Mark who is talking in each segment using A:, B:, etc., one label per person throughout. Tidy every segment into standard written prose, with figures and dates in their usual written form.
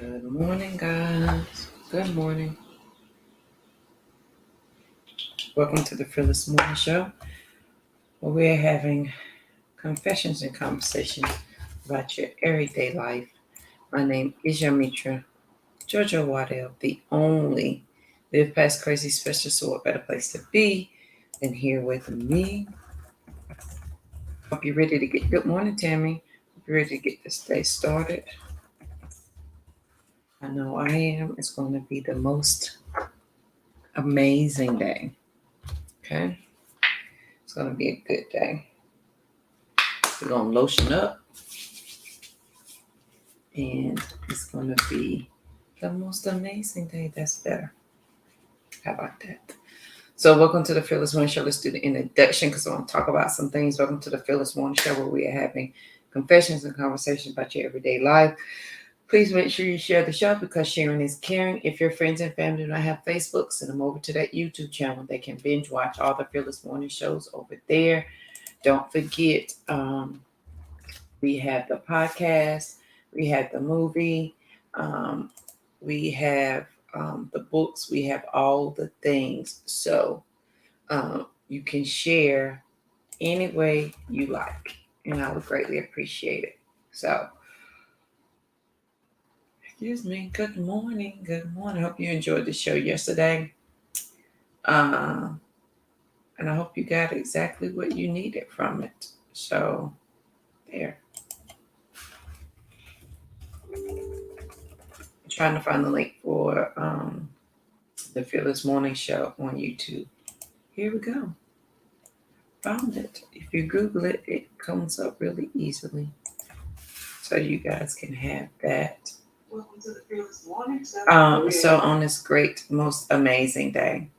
A: Good morning, guys. Good morning. Welcome to the Fearless Morning Show, where we're having confessions and conversations about your everyday life. My name is Yamitra Jojo Waddell, the only Live Past Crazy Special, so a better place to be than here with me. Hope you're ready to get good morning, Tammy. Hope you're ready to get this day started. I know I am. It's going to be the most amazing day. Okay? It's going to be a good day. We're going to lotion up, and it's going to be the most amazing day. That's better. How about that? So, welcome to the Fearless Morning Show. Let's do the introduction because I want to talk about some things. Welcome to the Fearless Morning Show, where we are having confessions and conversations about your everyday life. Please make sure you share the show because sharing is caring. If your friends and family do not have Facebook, send them over to that YouTube channel. They can binge watch all the Fearless Morning shows over there. Don't forget, we have the podcast, we have the movie, we have the books, we have all the things. So you can share any way you like, and I would greatly appreciate it. So, excuse me, good morning. Good morning. I hope you enjoyed the show yesterday. Uh, and I hope you got exactly what you needed from it. So, there. Trying to find the link for the Fearless Morning Show on YouTube. Here we go. Found it. If you Google it, it comes up really easily. So you guys can have that. Welcome to the Fearless Morning Show. So on this great, most amazing day,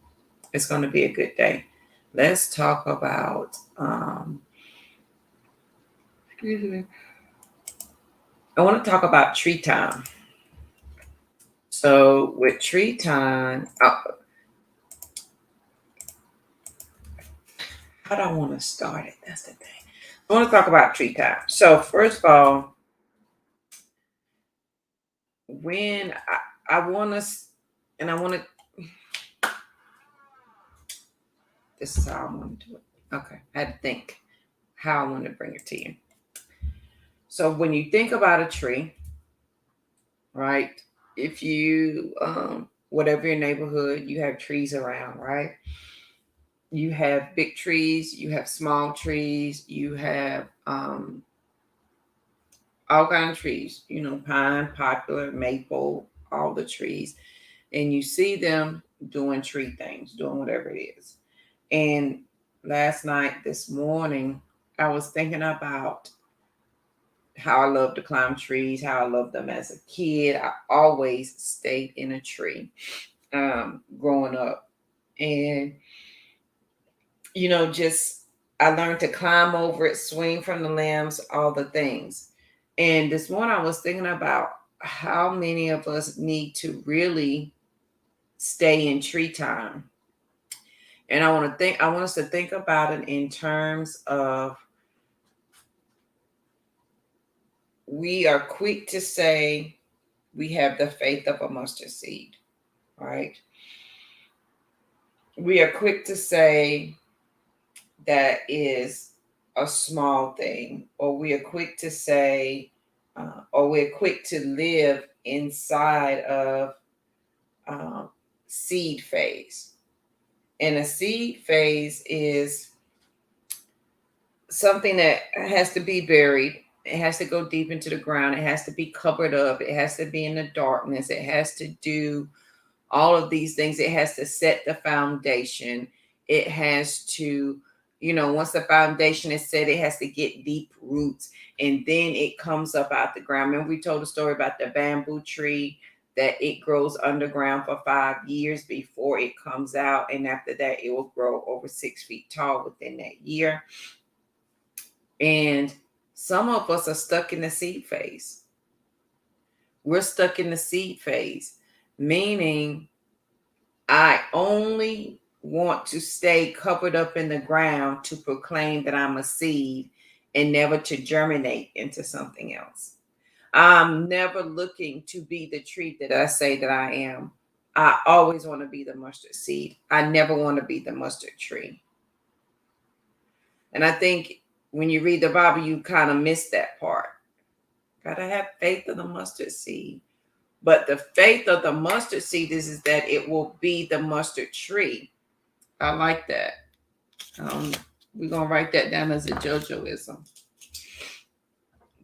A: it's going to be a good day. Let's talk about excuse me. I want to talk about tree time. So with tree time, how do I want to start it? That's the thing. I want to talk about tree time. So first of all, when I want to, and I want to, this is how I want to do it. Okay, I had to think how I want to bring it to you. So when you think about a tree, right? If you, whatever your neighborhood, you have trees around, right? You have big trees, you have small trees, you have all kinds of trees, pine, poplar, maple, all the trees. And you see them doing tree things, doing whatever it is. And last night, this morning, I was thinking about how I love to climb trees, how I loved them as a kid. I always stayed in a tree growing up. And, just I learned to climb over it, swing from the limbs, all the things. And this morning, I was thinking about how many of us need to really stay in tree time. And I want us to think about it in terms of we are quick to say we have the faith of a mustard seed, right? We are quick to say that is a small thing, or we are quick to say, or we're quick to live inside of um, seed phase. And a seed phase is something that has to be buried. It has to go deep into the ground. It has to be covered up. It has to be in the darkness. It has to do all of these things. It has to set the foundation. It has to, once the foundation is set, it has to get deep roots, and then it comes up out the ground. Remember, we told a story about the bamboo tree that it grows underground for 5 years before it comes out, and after that, it will grow over 6 feet tall within that year. And some of us are stuck in the seed phase. We're stuck in the seed phase, meaning I only want to stay covered up in the ground to proclaim that I'm a seed and never to germinate into something else. I'm never looking to be the tree that I say that I am. I always want to be the mustard seed. I never want to be the mustard tree. And I think when you read the Bible, you kind of miss that part. Gotta have faith of the mustard seed. But the faith of the mustard seed is that it will be the mustard tree. I like that. We're going to write that down as a JoJoism.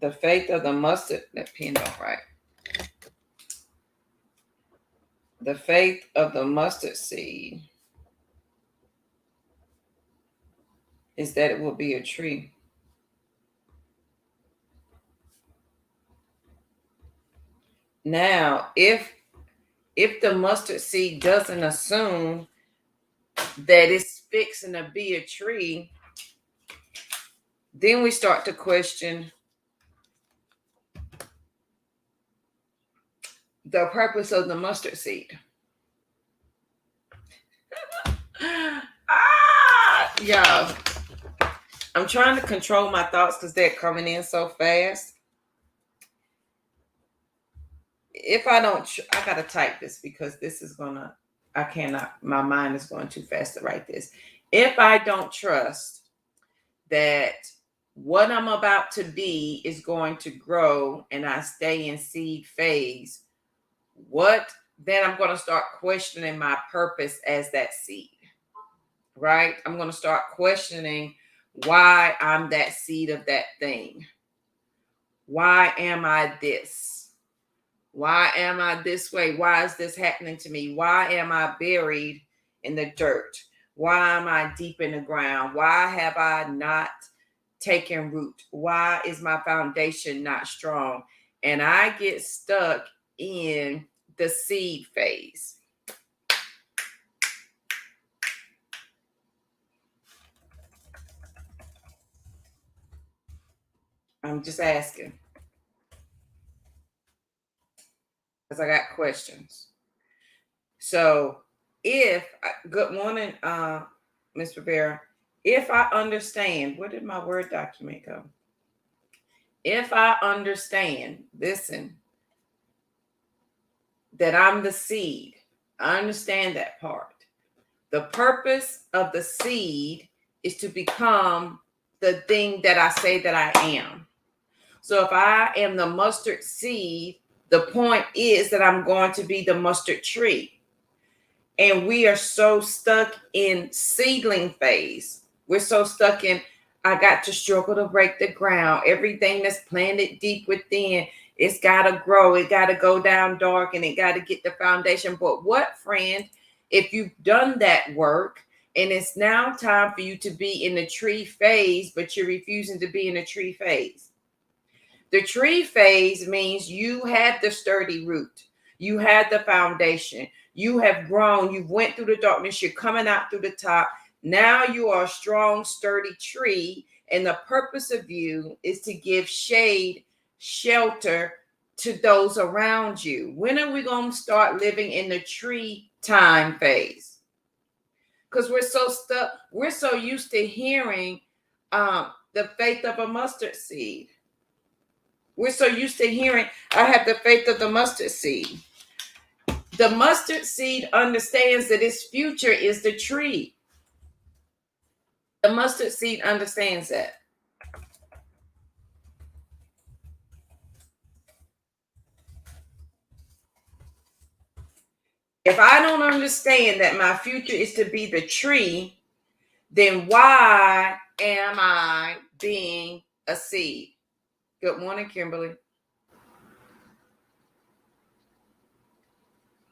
A: The faith of the mustard, that pen don't write. The faith of the mustard seed is that it will be a tree. Now, if the mustard seed doesn't assume that it's fixing to be a tree, then we start to question the purpose of the mustard seed. Yeah. I'm trying to control my thoughts because they're coming in so fast. If I don't, I got to type this because this is I cannot, my mind is going too fast to write this. If I don't trust that what I'm about to be is going to grow and I stay in seed phase, then I'm going to start questioning my purpose as that seed, right? I'm going to start questioning why I'm that seed of that thing. Why am I this? Why am I this way? Why is this happening to me? Why am I buried in the dirt? Why am I deep in the ground? Why have I not taken root? Why is my foundation not strong? And I get stuck in the seed phase. I'm just asking because I got questions. So good morning, Ms. Rivera. If I understand, where did my Word document go? If I understand, listen, that I'm the seed, I understand that part. The purpose of the seed is to become the thing that I say that I am. So if I am the mustard seed, the point is that I'm going to be the mustard tree. And we are so stuck in seedling phase. We're so stuck in, I got to struggle to break the ground. Everything that's planted deep within, it's got to grow. It got to go down dark and it got to get the foundation. But what, friend, if you've done that work and it's now time for you to be in the tree phase, but you're refusing to be in the tree phase? The tree phase means you had the sturdy root. You had the foundation. You have grown. You went through the darkness. You're coming out through the top. Now you are a strong, sturdy tree. And the purpose of you is to give shade, shelter to those around you. When are we going to start living in the tree time phase? Because we're so stuck. We're so used to hearing the faith of a mustard seed. We're so used to hearing, I have the faith of the mustard seed. The mustard seed understands that its future is the tree. The mustard seed understands that. If I don't understand that my future is to be the tree, then why am I being a seed? Good morning, Kimberly.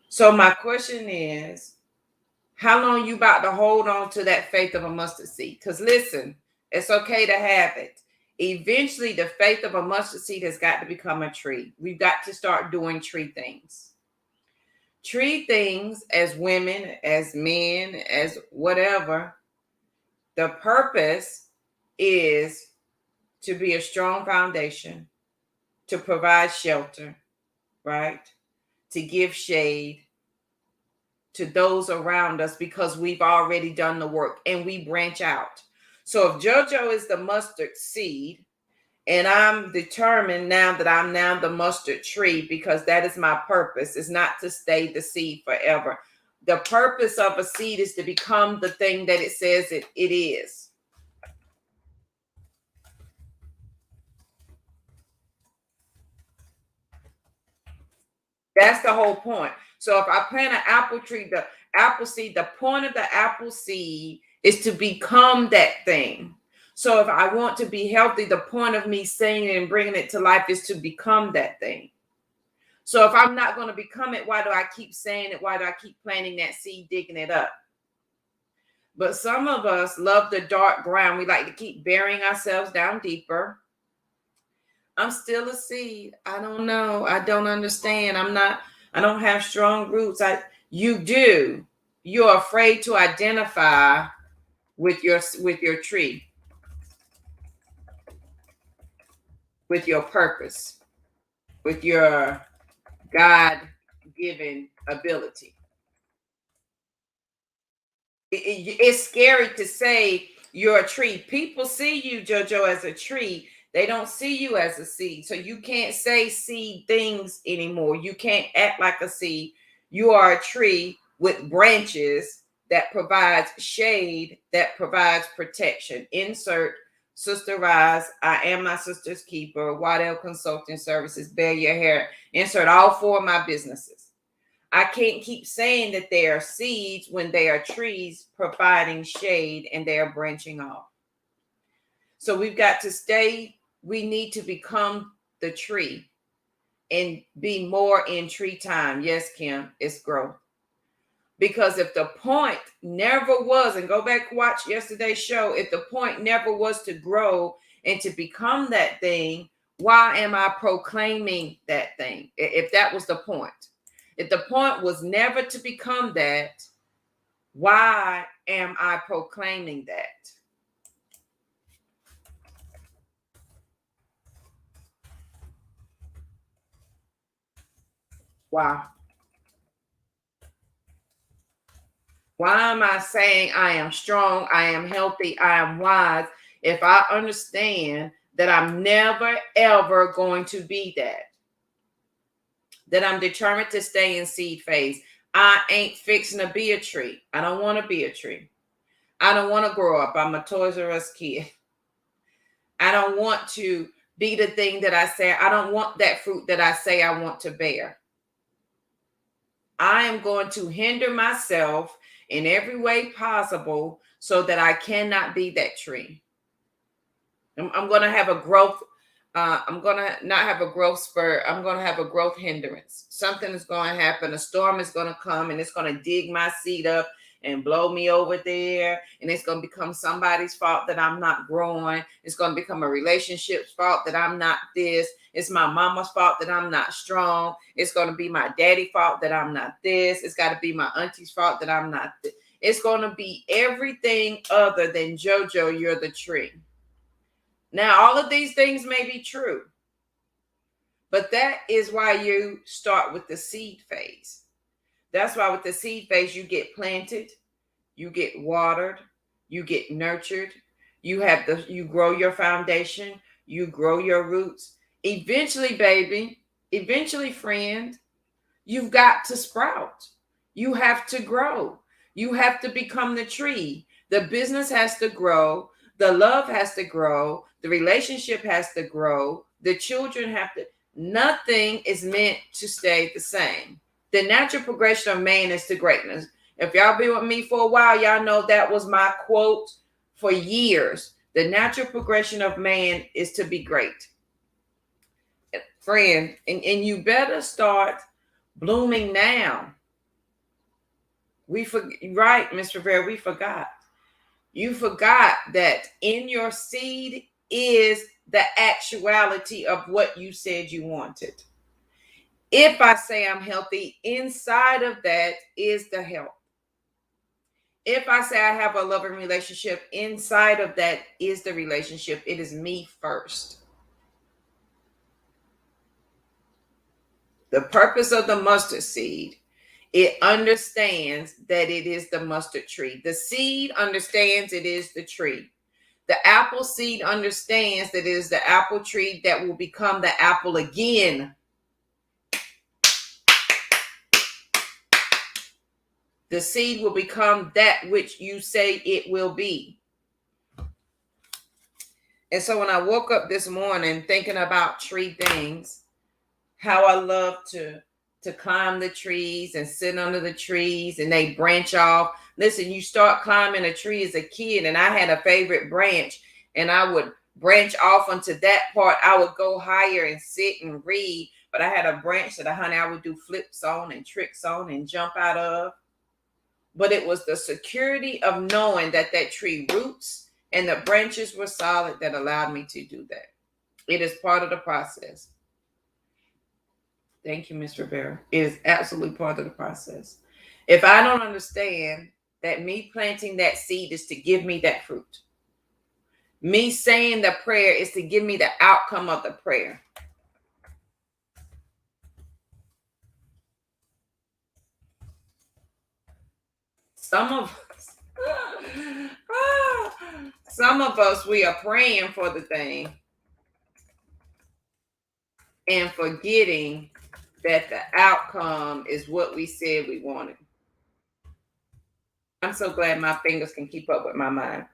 A: So my question is, how long you about to hold on to that faith of a mustard seed? Because listen, it's okay to have it. Eventually, the faith of a mustard seed has got to become a tree. We've got to start doing tree things. Tree things as women, as men, as whatever. The purpose is to be a strong foundation, to provide shelter, right? To give shade to those around us because we've already done the work and we branch out. So if JoJo is the mustard seed And I'm determined now that I'm now the mustard tree, because that is my purpose. It's not to stay the seed forever. The purpose of a seed is to become the thing that it says it is. That's the whole point. So if I plant an apple tree, the apple seed, the point of the apple seed is to become that thing. So if I want to be healthy, the point of me saying it and bringing it to life is to become that thing. So if I'm not going to become it, why do I keep saying it? Why do I keep planting that seed, digging it up? But some of us love the dark ground. We like to keep burying ourselves down deeper. I'm still a seed. I don't know. I don't understand. I don't have strong roots. You do. You're afraid to identify with your tree, with your purpose, with your God-given ability. It's scary to say you're a tree. People see you, JoJo, as a tree. They don't see you as a seed. So you can't say seed things anymore. You can't act like a seed. You are a tree with branches that provides shade, that provides protection. Insert Sister Rise, I am my sister's keeper, Waddell Consulting Services, Bear Your Hair. Insert all four of my businesses. I can't keep saying that they are seeds when they are trees providing shade and they are branching off. So we've got to stay. We need to become the tree and be more in tree time. Yes, Kim, it's growth. Because if the point never was, and go back, watch yesterday's show, if the point never was to grow and to become that thing, why am I proclaiming that thing? If that was the point. If the point was never to become that, why am I proclaiming that? Why? Why am I saying I am strong, I am healthy, I am wise, if I understand that I'm never, ever going to be that? That I'm determined to stay in seed phase. I ain't fixing to be a tree. I don't want to be a tree. I don't want to grow up. I'm a Toys R Us kid. I don't want to be the thing that I say. I don't want that fruit that I say I want to bear. I am going to hinder myself in every way possible so that I cannot be that tree. I'm going to have a growth. I'm going to not have a growth spur. I'm going to have a growth hindrance. Something is going to happen. A storm is going to come and it's going to dig my seed up and blow me over there. And it's going to become somebody's fault that I'm not growing. It's going to become a relationship's fault that I'm not this. It's my mama's fault that I'm not strong. It's going to be my daddy's fault that I'm not this. It's got to be my auntie's fault that I'm not this. It's going to be everything other than JoJo, you're the tree. Now, all of these things may be true, but that is why you start with the seed phase. That's why with the seed phase, you get planted, you get watered, you get nurtured, you grow your foundation, you grow your roots. Eventually, baby, eventually, friend, you've got to sprout. You have to grow. You have to become the tree. The business has to grow. The love has to grow. The relationship has to grow. The children have to. Nothing is meant to stay the same. The natural progression of man is to greatness. If y'all been with me for a while, y'all know that was my quote for years. The natural progression of man is to be great. Friend, and you better start blooming now. Right, Mr. Rivera, we forgot. You forgot that in your seed is the actuality of what you said you wanted. If I say I'm healthy, inside of that is the health. If I say I have a loving relationship, inside of that is the relationship. It is me first. The purpose of the mustard seed, it understands that it is the mustard tree. The seed understands it is the tree. The apple seed understands that it is the apple tree that will become the apple again. The seed will become that which you say it will be. And so when I woke up this morning thinking about tree things, how I love to climb the trees and sit under the trees and they branch off. Listen, you start climbing a tree as a kid, and I had a favorite branch, and I would branch off onto that part. I would go higher and sit and read, but I had a branch that I would do flips on and tricks on and jump out of. But it was the security of knowing that that tree roots and the branches were solid that allowed me to do that. It is part of the process. Thank you, Ms. Rivera. It is absolutely part of the process. If I don't understand that me planting that seed is to give me that fruit, me saying the prayer is to give me the outcome of the prayer. Some of us, we are praying for the thing and forgetting that the outcome is what we said we wanted. I'm so glad my fingers can keep up with my mind.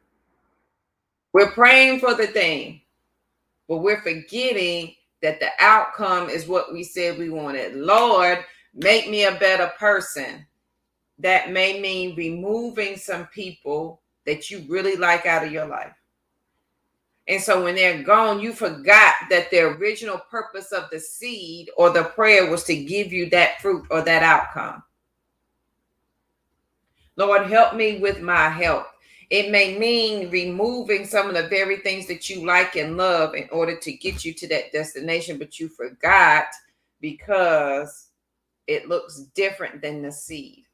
A: We're praying for the thing, but we're forgetting that the outcome is what we said we wanted. Lord, make me a better person. That may mean removing some people that you really like out of your life. And so when they're gone, you forgot that the original purpose of the seed or the prayer was to give you that fruit or that outcome. Lord, help me with my health. It may mean removing some of the very things that you like and love in order to get you to that destination, but you forgot because it looks different than the seed.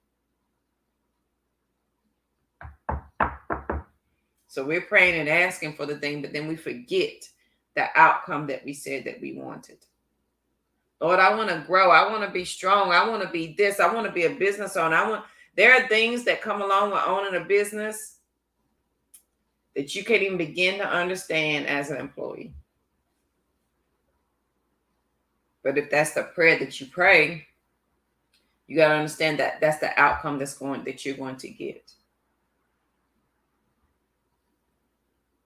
A: So we're praying and asking for the thing, but then we forget the outcome that we said that we wanted. Lord, I want to grow. I want to be strong. I want to be this. I want to be a business owner. There are things that come along with owning a business that you can't even begin to understand as an employee. But if that's the prayer that you pray, you got to understand that that's the outcome that you're going to get.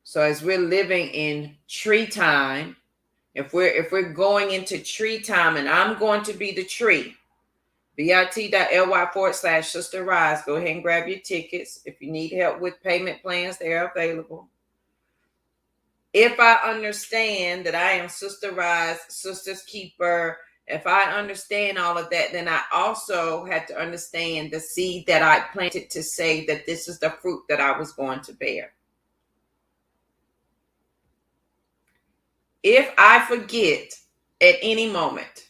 A: So as we're living in tree time, if we're going into tree time and I'm going to be the tree, bit.ly/Sister Rise, go ahead and grab your tickets. If you need help with payment plans, they're available. If I understand that I am Sister Rise, Sister's Keeper, if I understand all of that, then I also had to understand the seed that I planted to say that this is the fruit that I was going to bear. If I forget at any moment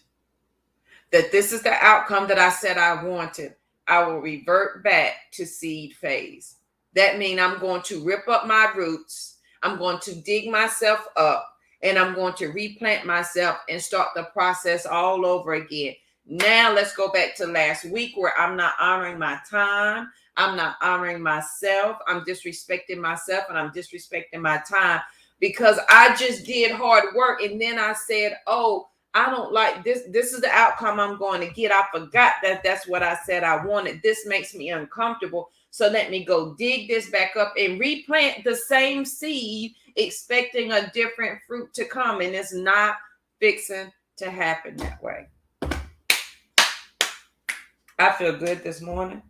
A: that this is the outcome that I said I wanted, I will revert back to seed phase. That means I'm going to rip up my roots. I'm going to dig myself up, and I'm going to replant myself and start the process all over again. Now let's go back to last week where I'm not honoring my time. I'm not honoring myself. I'm disrespecting myself and I'm disrespecting my time because I just did hard work. And then I said, oh, I don't like this. This is the outcome I'm going to get. I forgot that that's what I said I wanted. This makes me uncomfortable. So let me go dig this back up and replant the same seed, expecting a different fruit to come. And it's not fixing to happen that way. I feel good this morning.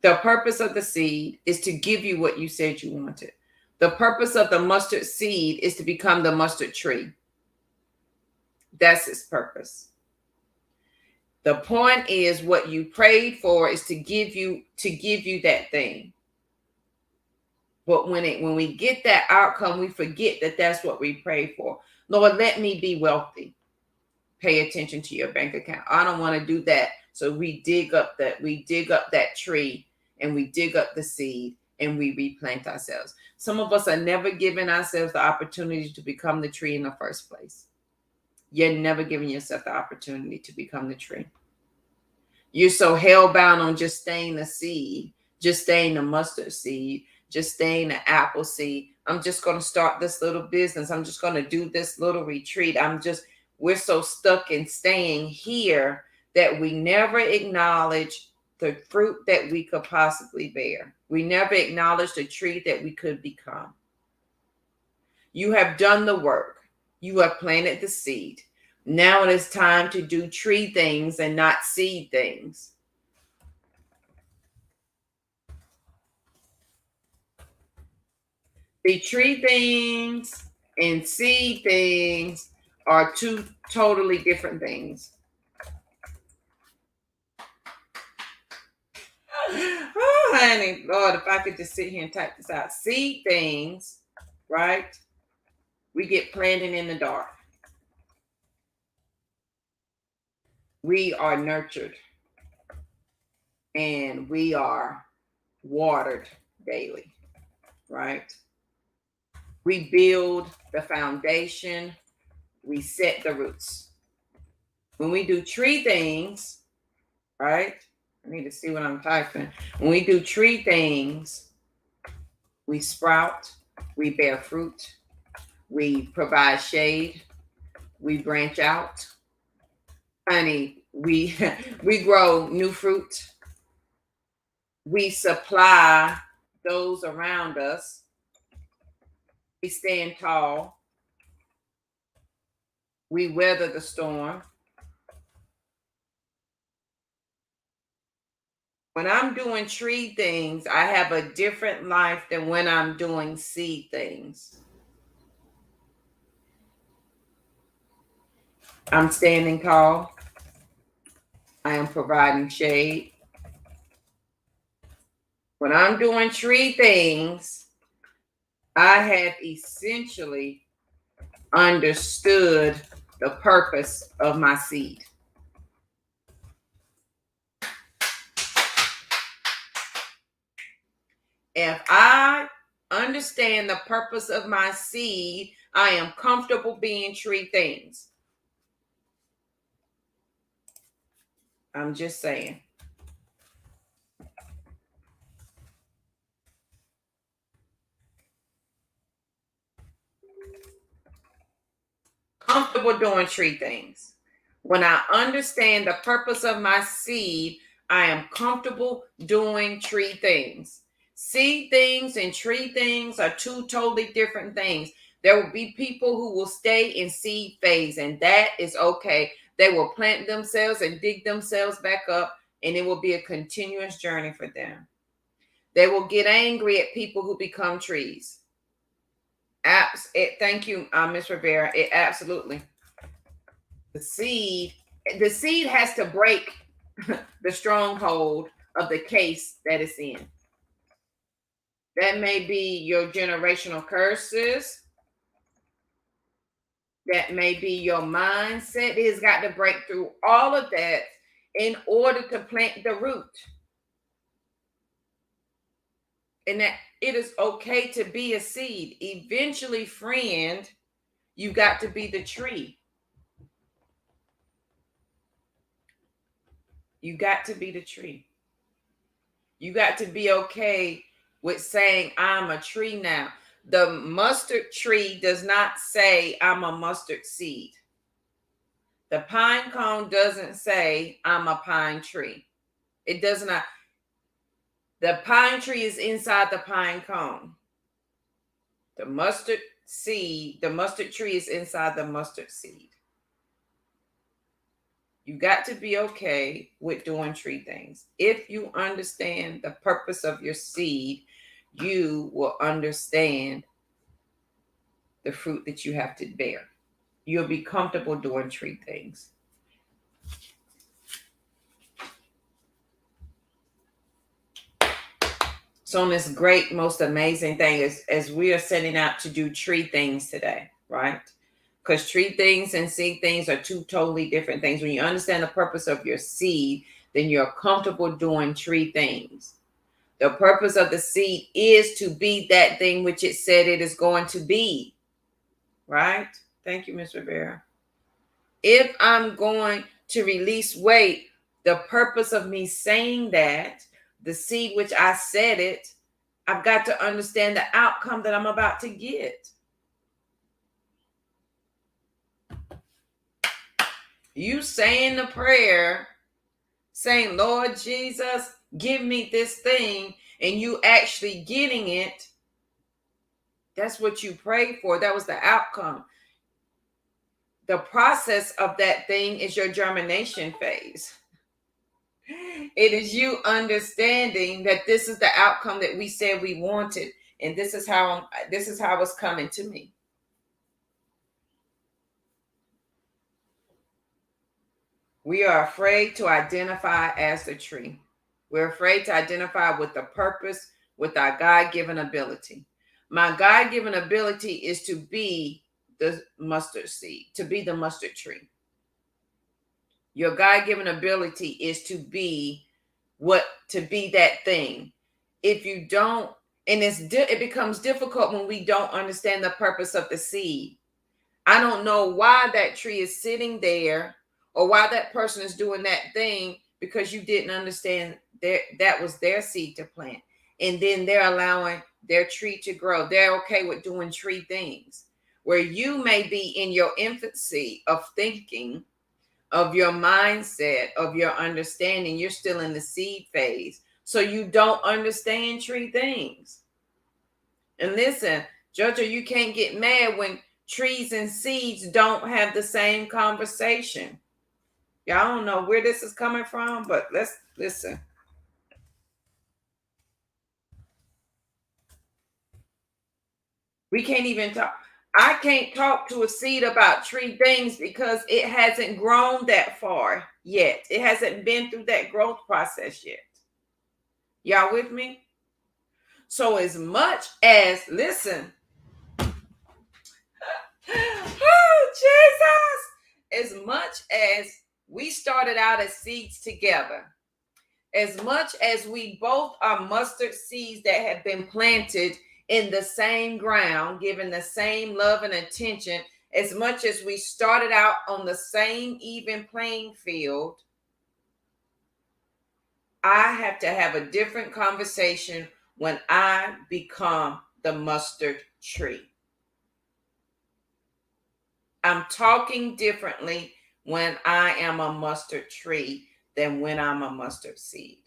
A: The purpose of the seed is to give you what you said you wanted. The purpose of the mustard seed is to become the mustard tree. That's its purpose. The point is what you prayed for is to give you that thing. But when we get that outcome, we forget that that's what we prayed for. Lord, let me be wealthy. Pay attention to your bank account. I don't want to do that. So we dig up that tree and we dig up the seed and we replant ourselves. Some of us are never giving ourselves the opportunity to become the tree in the first place. You're never giving yourself the opportunity to become the tree. You're so hell-bound on just staying the seed just staying the mustard seed, just staying the apple seed. I'm just going to start this little business. I'm just going to do this little retreat. We're so stuck in staying here that we never acknowledge the fruit that we could possibly bear. We never acknowledge the tree that we could become. You have done the work. You have planted the seed. Now it is time to do tree things and not seed things. The tree things and seed things are two totally different things. Oh, honey, Lord, if I could just sit here and type this out. Seed things, right? We get planted in the dark. We are nurtured and we are watered daily, right? We build the foundation, we set the roots. When we do tree things, right? I need to see what I'm typing. When we do tree things, we sprout, we bear fruit, we provide shade, we branch out. Honey, we grow new fruit. We supply those around us. We stand tall. We weather the storm. When I'm doing tree things, I have a different life than when I'm doing seed things. I'm standing tall. I am providing shade. When I'm doing tree things, I have essentially understood the purpose of my seed. If I understand the purpose of my seed, I am comfortable being tree things. I'm just saying. Comfortable doing tree things. When I understand the purpose of my seed, I am comfortable doing tree things. Seed things and tree things are two totally different things. There will be people who will stay in seed phase, and that is okay. They will plant themselves and dig themselves back up, and it will be a continuous journey for them. They will get angry at people who become trees. Thank you, Ms. Rivera. It absolutely. The seed has to break the stronghold of the case that it's in. That may be your generational curses. That may be your mindset. It has got to break through all of that in order to plant the root. And that it is okay to be a seed. Eventually, friend, you got to be the tree. You got to be the tree. You got to be okay with saying, I'm a tree now. The mustard tree does not say, I'm a mustard seed. The pine cone doesn't say, I'm a pine tree. It does not. The pine tree is inside the pine cone. The mustard tree is inside the mustard seed. You got to be okay with doing tree things. If you understand the purpose of your seed, you will understand the fruit that you have to bear. You'll be comfortable doing tree things. So on this great, most amazing thing is as we are setting out to do tree things today, right? Because tree things and seed things are two totally different things. When you understand the purpose of your seed, then you're comfortable doing tree things. The purpose of the seed is to be that thing which it said it is going to be, right? Thank you, Ms. Rivera. If I'm going to release weight, the purpose of me saying that the seed which I said it, I've got to understand the outcome that I'm about to get. You saying the prayer, saying, Lord Jesus, give me this thing, and you actually getting it, that's what you prayed for. That was the outcome. The process of that thing is your germination phase. It is you understanding that this is the outcome that we said we wanted, and this is how it's coming to me. We are afraid to identify as the tree. We're afraid to identify with the purpose, with our God-given ability. My God-given ability is to be the mustard seed, to be the mustard tree. Your God-given ability is to be that thing. If you don't, and it becomes difficult when we don't understand the purpose of the seed. I don't know why that tree is sitting there or why that person is doing that thing, because you didn't understand that was their seed to plant. And then they're allowing their tree to grow. They're okay with doing tree things. Where you may be in your infancy of thinking, of your mindset, of your understanding, you're still in the seed phase. So you don't understand tree things. And listen, Jojo, you can't get mad when trees and seeds don't have the same conversation. Y'all don't know where this is coming from, but let's listen. We can't even talk. I can't talk to a seed about tree things because it hasn't grown that far yet. It hasn't been through that growth process yet. Y'all with me? So as much as, listen, oh, Jesus, as much as we started out as seeds together, as much as we both are mustard seeds that have been planted in the same ground, given the same love and attention, as much as we started out on the same even playing field, I have to have a different conversation when I become the mustard tree. I'm talking differently when I am a mustard tree than when I'm a mustard seed.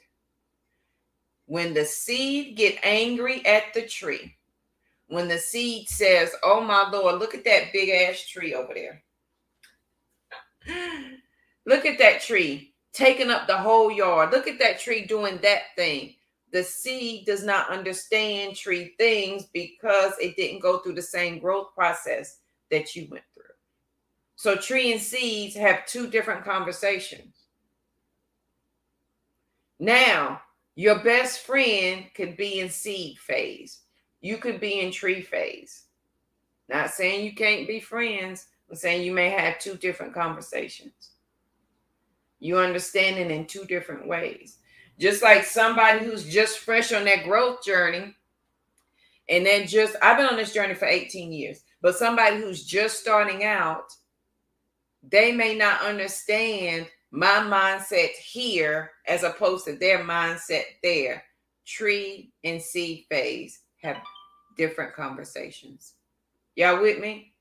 A: When the seed get angry at the tree, when the seed says, oh my Lord, look at that big ass tree over there. Look at that tree taking up the whole yard. Look at that tree doing that thing. The seed does not understand tree things because it didn't go through the same growth process that you went through. So tree and seeds have two different conversations. Now, your best friend could be in seed phase. You could be in tree phase. Not saying you can't be friends. I'm saying you may have two different conversations. You understand it in two different ways. Just like somebody who's just fresh on their growth journey, and I've been on this journey for 18 years, but somebody who's just starting out, they may not understand my mindset here as opposed to their mindset there. Tree and seed phase have different conversations. Y'all with me?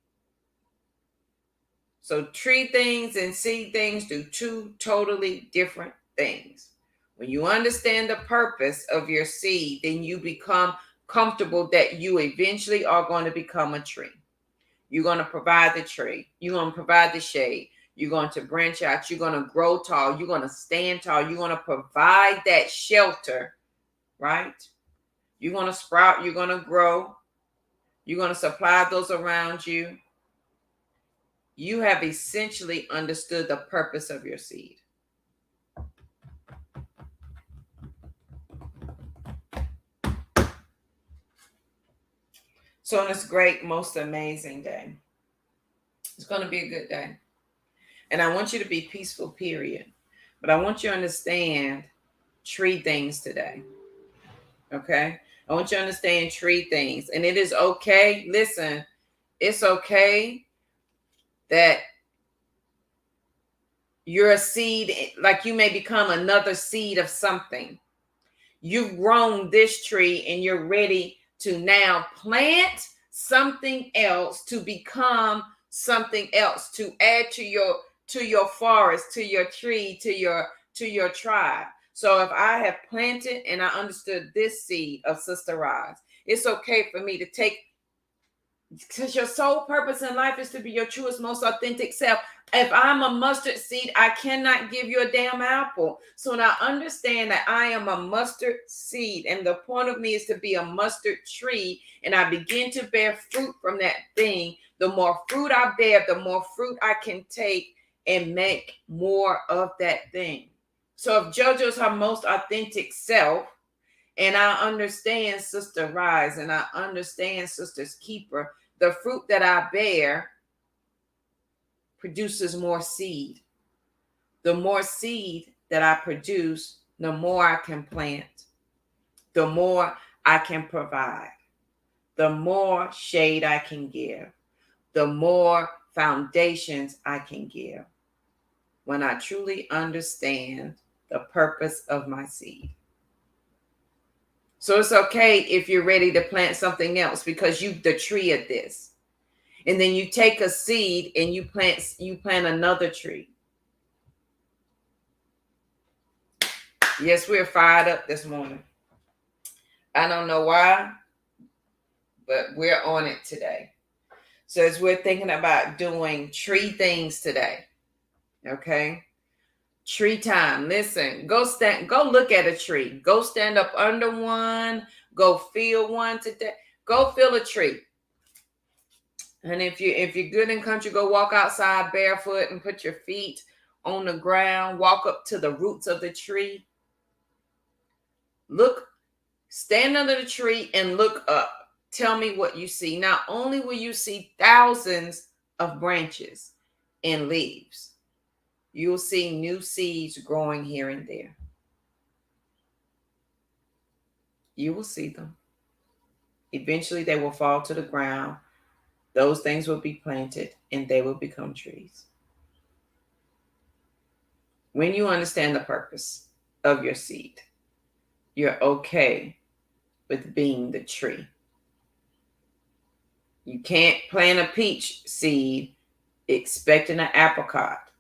A: So tree things and seed things do two totally different things. When you understand the purpose of your seed, then you become comfortable that you eventually are going to become a tree. You're going to provide the tree. You're going to provide the shade. You're going to branch out. You're going to grow tall. You're going to stand tall. You're going to provide that shelter, right? You're going to sprout. You're going to grow. You're going to supply those around you. You have essentially understood the purpose of your seed. So on this great, most amazing day, it's going to be a good day. And I want you to be peaceful, period. But I want you to understand tree things today. Okay? I want you to understand tree things. And it is okay. Listen, it's okay that you're a seed, like you may become another seed of something. You've grown this tree and you're ready to now plant something else to become something else, to add to your forest, to your tree, to your tribe. So if I have planted and I understood this seed of Sister Rise, it's okay for me to take, because your sole purpose in life is to be your truest, most authentic self. If I'm a mustard seed, I cannot give you a damn apple. So now understand that I am a mustard seed, and the point of me is to be a mustard tree, and I begin to bear fruit from that thing. The more fruit I bear, the more fruit I can take and make more of that thing. So if JoJo's her most authentic self, and I understand Sister Rise, and I understand Sister's Keeper, the fruit that I bear produces more seed. The more seed that I produce, the more I can plant, the more I can provide, the more shade I can give, the more foundations I can give when I truly understand the purpose of my seed. So it's okay if you're ready to plant something else, because you the tree of this. And then you take a seed and you plant another tree. Yes, we're fired up this morning. I don't know why, but we're on it today. So as we're thinking about doing tree things today, okay? Tree time. Listen, go look at a tree. Go stand up under one. Go feel one today. Go feel a tree. And if you're good in country, go walk outside barefoot and put your feet on the ground. Walk up to the roots of the tree. Stand under the tree and look up. Tell me what you see. Not only will you see thousands of branches and leaves, you'll see new seeds growing here and there. You will see them. Eventually, they will fall to the ground. Those things will be planted and they will become trees. When you understand the purpose of your seed, you're okay with being the tree. You can't plant a peach seed expecting an apricot,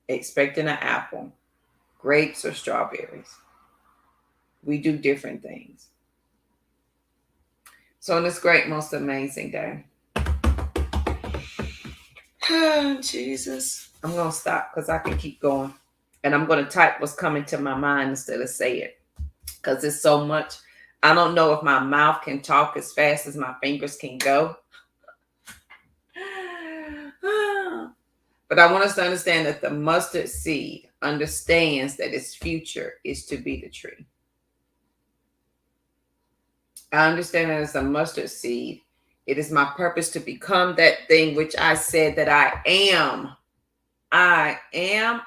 A: expecting an apple, grapes, or strawberries. We do different things. So on this great, most amazing day, oh, Jesus, I'm going to stop because I can keep going. And I'm going to type what's coming to my mind instead of say it, because it's so much. I don't know if my mouth can talk as fast as my fingers can go. But I want us to understand that the mustard seed understands that its future is to be the tree. I understand that as a mustard seed, it is my purpose to become that thing which I said that I am. I am.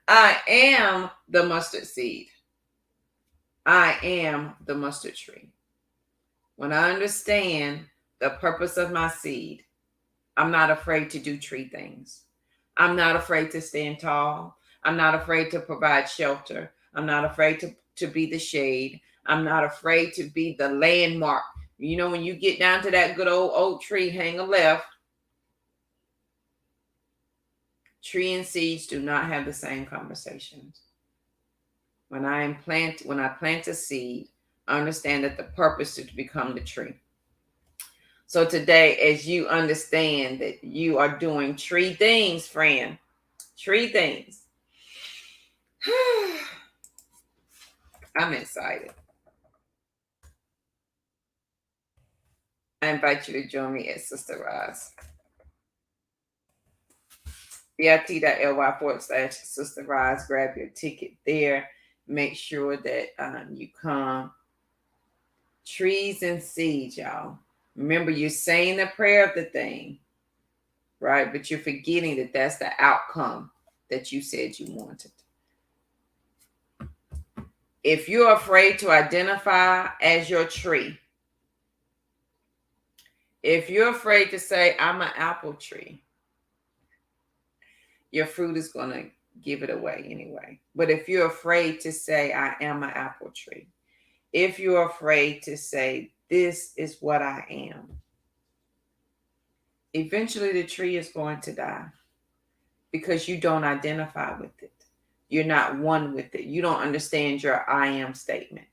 A: I am the mustard seed. I am the mustard tree. When I understand the purpose of my seed, I'm not afraid to do tree things. I'm not afraid to stand tall. I'm not afraid to provide shelter. I'm not afraid to be the shade. I'm not afraid to be the landmark. You know, when you get down to that good old oak tree, hang a left. Tree and seeds do not have the same conversations. When I plant a seed, I understand that the purpose is to become the tree. So today, as you understand that you are doing tree things, friend, tree things, I'm excited. I invite you to join me at Sister Rise. bit.ly/Sister Rise. Grab your ticket there. Make sure that you come. Trees and seeds, y'all. Remember, you're saying the prayer of the thing, right? But you're forgetting that that's the outcome that you said you wanted. If you're afraid to identify as your tree, if you're afraid to say, I'm an apple tree, your fruit is going to give it away anyway. But if you're afraid to say, I am an apple tree, if you're afraid to say, this is what I am, eventually the tree is going to die because you don't identify with it. You're not one with it. You don't understand your I am statement.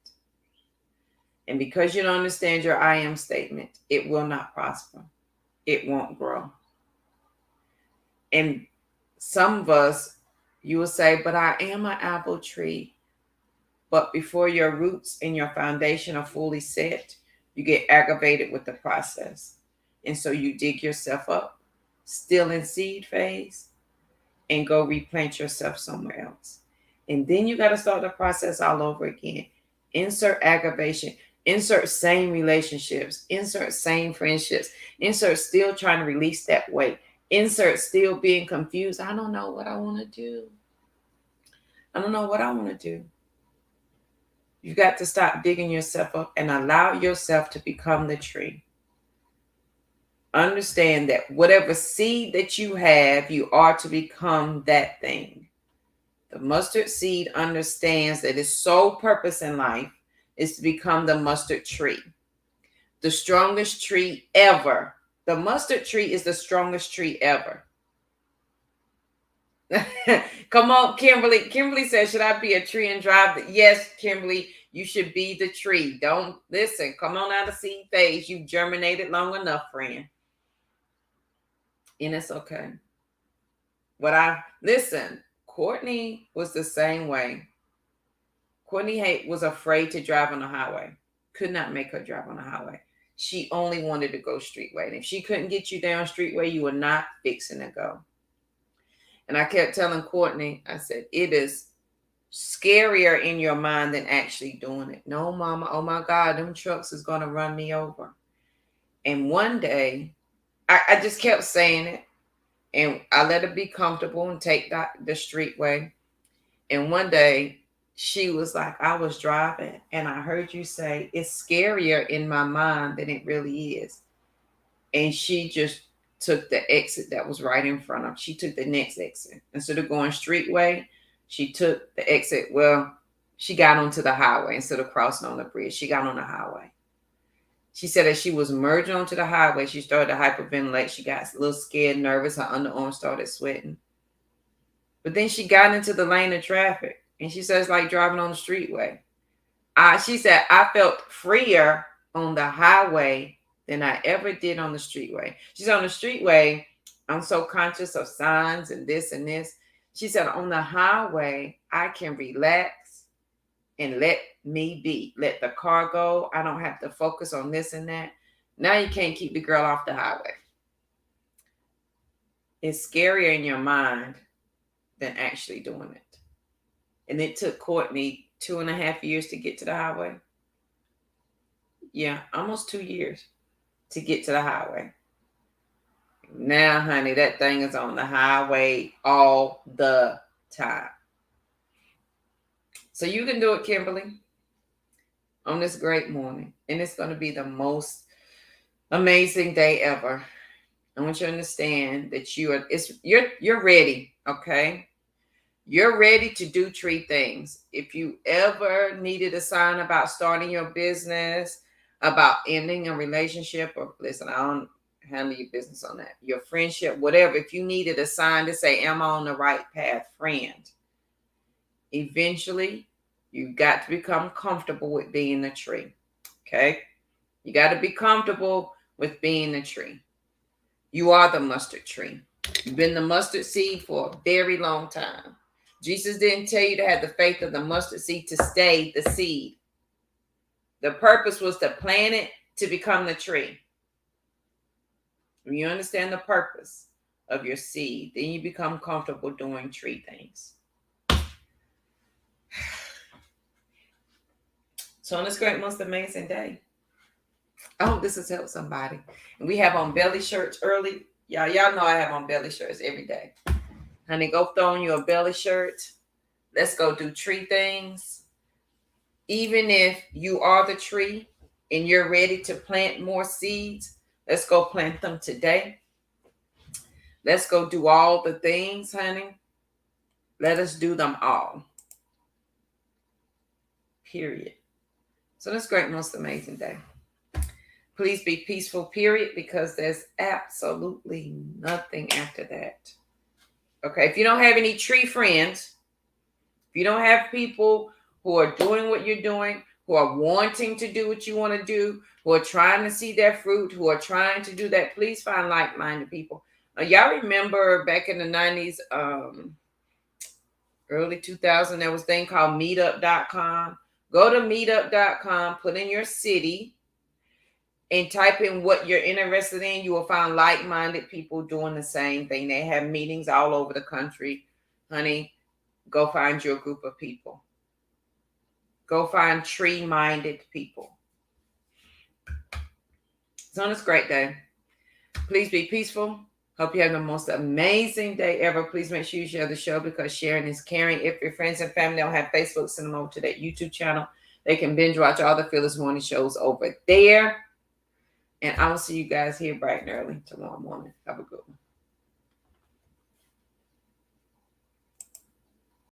A: And because you don't understand your I am statement, it will not prosper. It won't grow. And some of us, you will say, but I am an apple tree. But before your roots and your foundation are fully set, you get aggravated with the process. And so you dig yourself up, still in seed phase, and go replant yourself somewhere else. And then you got to start the process all over again. Insert aggravation, insert same relationships, insert same friendships, insert still trying to release that weight, insert still being confused. I don't know what I want to do. I don't know what I want to do. You got to stop digging yourself up and allow yourself to become the tree. Understand that whatever seed that you have, you are to become that thing. The mustard seed understands that its sole purpose in life is to become the mustard tree. The strongest tree ever. The mustard tree is the strongest tree ever. Come on, Kimberly. Kimberly says, should I be a tree and drive? Yes, Kimberly, you should be the tree. Don't listen. Come on out of seed phase. You've germinated long enough, friend. And it's okay. Listen, Courtney was the same way. Courtney was afraid to drive on the highway. Could not make her drive on the highway. She only wanted to go streetway. And if she couldn't get you down streetway, you were not fixing to go. And I kept telling Courtney, I said, it is scarier in your mind than actually doing it. No, mama, oh my God, them trucks is going to run me over. And one day, I just kept saying it. And I let her be comfortable and take the streetway. And one day, she was like, I was driving and I heard you say, it's scarier in my mind than it really is. And she just took the exit that was right in front of her. She took the next exit. Instead of going streetway, she took the exit. Well, she got onto the highway instead of crossing on the bridge. She got on the highway. She said as she was merging onto the highway, she started to hyperventilate. She got a little scared, nervous. Her underarm started sweating. But then she got into the lane of traffic. And she says, like driving on the streetway. She said, I felt freer on the highway than I ever did on the streetway. She's on the streetway. I'm so conscious of signs and this and this. She said, on the highway, I can relax and let me be. Let the car go. I don't have to focus on this and that. Now you can't keep the girl off the highway. It's scarier in your mind than actually doing it. And it took Courtney 2.5 years to get to the highway. Yeah, almost 2 years to get to the highway. Now, honey, that thing is on the highway all the time. So you can do it, Kimberly, on this great morning. And it's going to be the most amazing day ever. I want you to understand that you're ready, okay? You're ready to do tree things. If you ever needed a sign about starting your business, about ending a relationship, or listen, I don't handle your business on that, your friendship, whatever. If you needed a sign to say, am I on the right path, friend? Eventually, you've got to become comfortable with being the tree, okay? You got to be comfortable with being the tree. You are the mustard tree. You've been the mustard seed for a very long time. Jesus didn't tell you to have the faith of the mustard seed to stay the seed. The purpose was to plant it to become the tree. When you understand the purpose of your seed, then you become comfortable doing tree things. So on this great, most amazing day, I hope this has helped somebody. And we have on belly shirts early. Y'all know I have on belly shirts every day. Honey, go throw on you a belly shirt. Let's go do tree things. Even if you are the tree and you're ready to plant more seeds, let's go plant them today. Let's go do all the things, honey. Let us do them all. Period. So that's great, most amazing day. Please be peaceful, period, because there's absolutely nothing after that. Okay, if you don't have any tree friends, if you don't have people who are doing what you're doing, who are wanting to do what you want to do, who are trying to see their fruit, who are trying to do that, please find like-minded people. Y'all remember back in the 90s, early 2000, there was a thing called meetup.com. Go to meetup.com, put in your city, and type in what you're interested in. You will find like-minded people doing the same thing. They have meetings all over the country. Honey, go find your group of people. Go find tree-minded people. So on this great day, please be peaceful. Hope you have the most amazing day ever. Please make sure you share the show because sharing is caring. If your friends and family don't have Facebook, send them over to that YouTube channel. They can binge watch all the Fearless Morning shows over there. And I will see you guys here bright and early tomorrow morning. Have a good one.